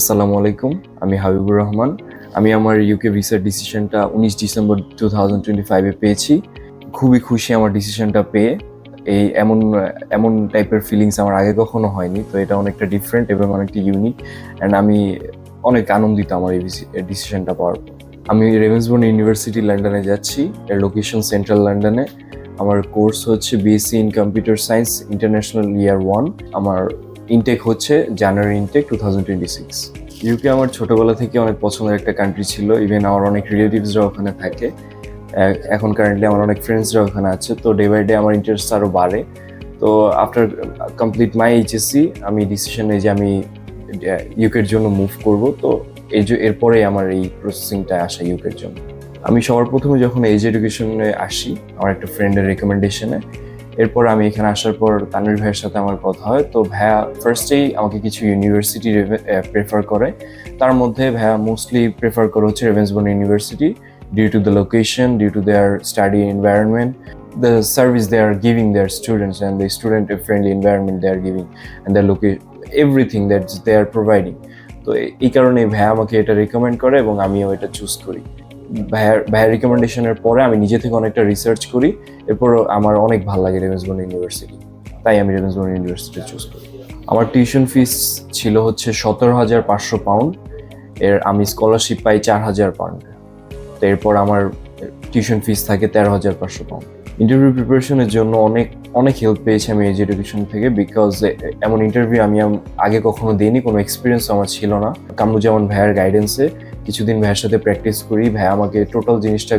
আসসালামু আলাইকুম। আমি হাবিবুর রহমান। আমি আমার ইউকে ভিসার ডিসিশনটা 19 ডিসেম্বর 2025 এ পেয়েছি। খুবই খুশি আমার ডিসিশনটা পেয়ে। এই এমন এমন টাইপের ফিলিংস আমার আগে কখনো হয়নি। তো এটা অনেকটা ডিফারেন্ট এবং অনেকটা ইউনিক অ্যান্ড আমি অনেক আনন্দিত আমার এই ডিসিশনটা পাওয়ার পর। আমি রেভেন্সবোর্ন ইউনিভার্সিটি লন্ডনে যাচ্ছি। এর লোকেশন সেন্ট্রাল লন্ডনে। আমার কোর্স হচ্ছে BSc in computer science international year 1। আমার ইনটেক হচ্ছে জানুয়ারি ইনটেক 2026। ইউকে আমার ছোটবেলা থেকে অনেক পছন্দের একটা কান্ট্রি ছিল। ইভেন আমার অনেক রিলেটিভসরা ওখানে থাকে। এখন কারেন্টলি আমার অনেক ফ্রেন্ডসরা ওখানে আছে। তো ডে বাই ডে আমার ইন্টারেস্ট আরও বাড়ে। তো আফটার কমপ্লিট মাই এইচএসসি আমি ডিসিশন নিই যে আমি ইউকের জন্য মুভ করব। তো এরপরে আমার এই প্রসেসিংটা আসা ইউকের জন্য। আমি সবার প্রথমে যখন এজ এডুকেশনে আসি আমার একটা ফ্রেন্ডের রেকমেন্ডেশনে, এরপর আমি এখানে আসার পর তানভীর ভাইয়ের সাথে আমার কথা হয়। তো ভাইয়া ফার্স্টেই আমাকে কিছু ইউনিভার্সিটি প্রেফার করে। তার মধ্যে ভাইয়া মোস্টলি প্রেফার করে হচ্ছে Ravensbourne university, due to the location, due to their study environment, the service they are giving their students and the student friendly environment they are giving and the location, everything that they are providing. তো এই কারণে ভাইয়া আমাকে এটা recommend করে এবং আমিও এটা চুজ করি। ভাইয়ার রিকমেন্ডেশনের পরে আমি নিজে থেকে অনেকটা রিসার্চ করি। এরপর আমার অনেক ভালো লাগে রেভেন্সবোর্ন ইউনিভার্সিটি, তাই আমি রেভেন্সবোর্ন ইউনিভার্সিটি চুজ করি। আমার টিউশন ফিস ছিল হচ্ছে 17,500 পাউন্ড। আমি স্কলারশিপ পাই 4,000 পাউন্ড। তো এরপর আমার টিউশন ফিস থাকে 13,500 পাউন্ড। ইন্টারভিউ প্রিপারেশনের জন্য অনেক হেল্প পেয়েছি আমি এজ এডুকেশন থেকে, বিকজ এমন ইন্টারভিউ আমি আগে কখনো দিইনি, কোনো এক্সপিরিয়েন্স আমার ছিল না। কামরুজ্জামান ভাইয়ের গাইডেন্সে কিছুদিন ভাইয়ের সাথে প্র্যাকটিস করি। ভাইয়া আমাকে টোটাল জিনিসটা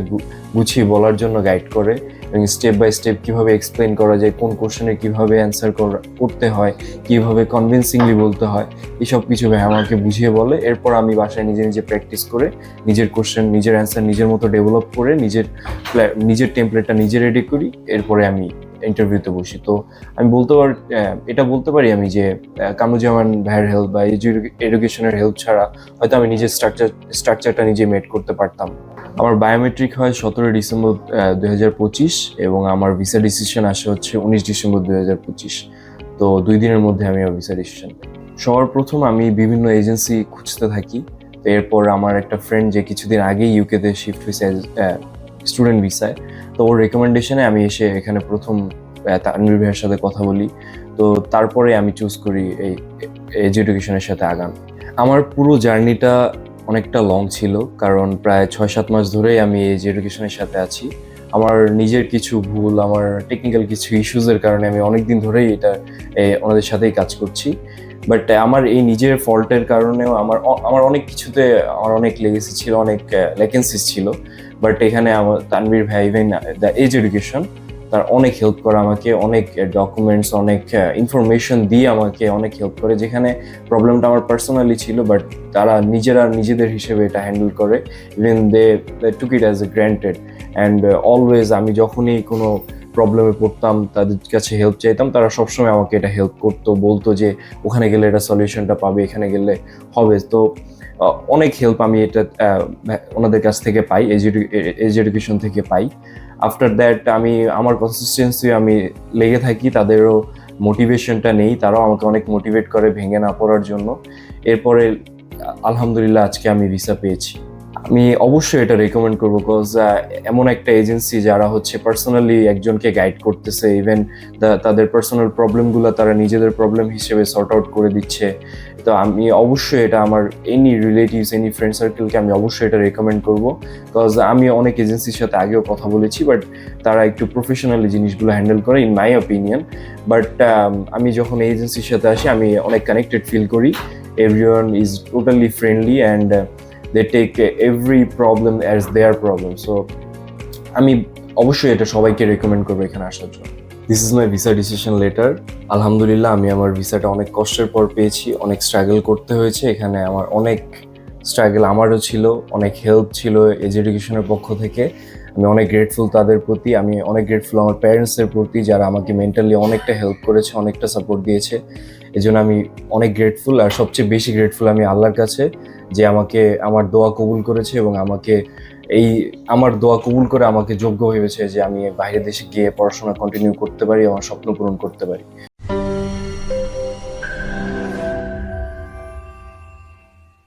গুছিয়ে বলার জন্য গাইড করে এবং স্টেপ বাই স্টেপ কীভাবে এক্সপ্লেন করা যায়, কোন কোশ্চেনে কীভাবে অ্যান্সার করতে হয়, কীভাবে কনভিন্সিংলি বলতে হয়, এইসব কিছু ভাইয়া আমাকে বুঝিয়ে বলে। এরপর আমি বাসায় নিজে নিজে প্র্যাকটিস করে নিজের কোশ্চেন, নিজের অ্যান্সার নিজের মতো ডেভেলপ করে নিজের টেমপ্লেটটা নিজে রেডি করি। এরপরে আমি ইন্টারভিউতে বসি। তো আমি এটা বলতে পারি আমি যে কামরুজ্জামান ভাইয়ের হেল্প বা এডুকেশনের হেল্প ছাড়া হয়তো আমি নিজের স্ট্রাকচারটা নিজে মেড করতে পারতাম। আমার বায়োমেট্রিক হয় 17 ডিসেম্বর 2025 এবং আমার ভিসা ডিসিশন আসে হচ্ছে 19 ডিসেম্বর 2025। তো 2 দিনের মধ্যে আমি আমার ভিসা ডিসিশন পাই। সবার প্রথম আমি বিভিন্ন এজেন্সি খুঁজতে থাকি। তো এরপর আমার একটা ফ্রেন্ড যে কিছুদিন আগেই ইউকেতে শিফট হয়েছে স্টুডেন্ট ভিসায়, তো ওর রেকমেন্ডেশনে আমি এসে এখানে প্রথম তানভীর ভাইয়ের সাথে কথা বলি। তো তারপরে আমি চুজ করি এই এজ এডুকেশনের সাথে আগাম। আমার পুরো জার্নিটা অনেকটা লং ছিল, কারণ প্রায় 6-7 মাস ধরেই আমি এজ এডুকেশনের সাথে আছি। আমার নিজের কিছু ভুল, আমার টেকনিক্যাল কিছু ইস্যুজের কারণে আমি অনেক দিন ধরেই ওনাদের সাথেই কাজ করছি। বাট আমার এই নিজের ফল্টের কারণেও আমার অনেক কিছুতে আমার অনেক লেগেসি ছিল, অনেক লেকেন্সিস ছিল। বাট এখানে আমার তানভীর ভাই, ইভেন দ্য এজ এডুকেশন, তার অনেক হেল্প করে আমাকে, অনেক ডকুমেন্টস, অনেক ইনফরমেশন দিয়ে আমাকে অনেক হেল্প করে। যেখানে প্রবলেমটা আমার পার্সোনালি ছিল, বাট তারা নিজেদের হিসেবে এটা হ্যান্ডেল করে। Even they took it as a granted and always আমি যখনই কোনো প্রবলেমে পড়তাম তাদের কাছে হেল্প চাইতাম, তারা সবসময় আমাকে এটা হেল্প করতো, বলতো যে ওখানে গেলে এটা সলিউশনটা পাবে, এখানে গেলে হবে। তো অনেক হেল্প আমি এটা ওনাদের কাছ থেকে পাই, এজ এডুকেশন থেকে পাই। আফটার দ্যাট আমি আমার কনসিস্টেন্সি আমি লেগে থাকি, তাদেরও মোটিভেশনটা নেই, তারাও আমাকে অনেক মোটিভেট করে ভেঙে না পড়ার জন্য। এরপরে আলহামদুলিল্লাহ আজকে আমি ভিসা পেয়েছি। আমি অবশ্যই এটা রেকমেন্ড করবো, বিকজ এমন একটা এজেন্সি যারা হচ্ছে পার্সোনালি একজনকে গাইড করতেছে, ইভেন তাদের পার্সোনাল প্রবলেমগুলো তারা নিজেদের প্রবলেম হিসেবে সর্ট আউট করে দিচ্ছে। তো আমি অবশ্যই এটা আমার এনি রিলেটিভস, এনি ফ্রেন্ড সার্কেলকে আমি অবশ্যই এটা রেকমেন্ড করবো, বিকজ আমি অনেক এজেন্সির সাথে আগেও কথা বলেছি, বাট তারা একটু প্রফেশনালি জিনিসগুলো হ্যান্ডেল করে ইন মাই অপিনিয়ন। বাট আমি যখন এই এজেন্সির সাথে আসি আমি অনেক কানেক্টেড ফিল করি। Everyone is totally friendly and they take every problem as their problem. So আমি অবশ্যই এটা সবাইকে রেকমেন্ড করবো এখানে আসার জন্য। This is my visa decision letter. আলহামদুলিল্লাহ আমি আমার ভিসাটা অনেক কষ্টের পর পেয়েছি, অনেক স্ট্রাগল করতে হয়েছে। এখানে আমার অনেক স্ট্রাগল আমারও ছিল, অনেক হেল্প ছিল এজ এডুকেশনের পক্ষ থেকে। আমি অনেক গ্রেটফুল তাদের প্রতি। আমি অনেক গ্রেটফুল আমার প্যারেন্টসের প্রতি, যারা আমাকে মেন্টালি অনেকটা হেল্প করেছে, অনেকটা সাপোর্ট দিয়েছে। এই জন্য আমি অনেক গ্রেটফুল। আর সবচেয়ে বেশি গ্রেটফুল আমি আল্লাহর কাছে, যে আমাকে আমার দোয়া কবুল করেছে এবং আমার দোয়া কবুল করে আমাকে যোগ্য ভেবেছে যে আমি বাইরের দেশে গিয়ে পড়াশোনা কন্টিনিউ করতে পারি, আমার স্বপ্ন পূরণ করতে পারি।